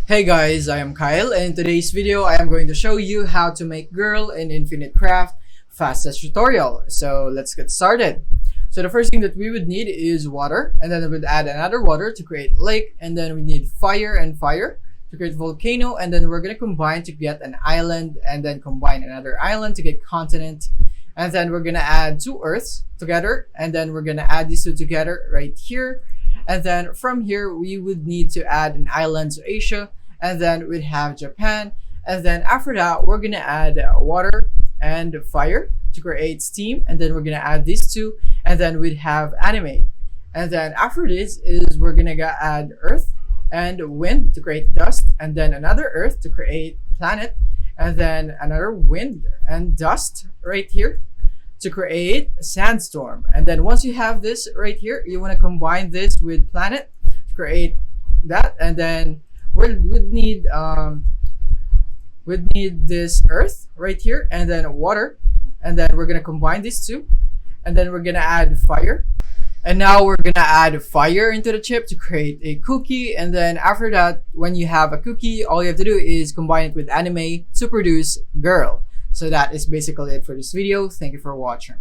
Hey guys, I am Kyle, and in today's video I am going to show you how to make girl in Infinite Craft fastest tutorial. So let's get started. So the first thing that we would need is water, and then we would add another water to create lake, and then we need fire and fire to create volcano, and then we're going to combine to get an island, and then combine another island to get continent, and then we're going to add two earths together, and then we're going to add these two together right here. And then from here we would need to add an island to Asia, and then we'd have Japan, and then after that we're gonna add water and fire to create steam, and then we're gonna add these two, and then we'd have anime. And then after this is we're gonna add earth and wind to create dust, and then another earth to create planet, and then another wind and dust right here to create sandstorm. And then once you have this right here, you want to combine this with planet to create that, and then we'd need this earth right here, and then water, and then we're gonna combine these two, and then we're gonna add fire. And now we're gonna add fire into the chip to create a cookie, and then after that, when you have a cookie, all you have to do is combine it with anime to produce girl. So that is basically it for this video. Thank you for watching.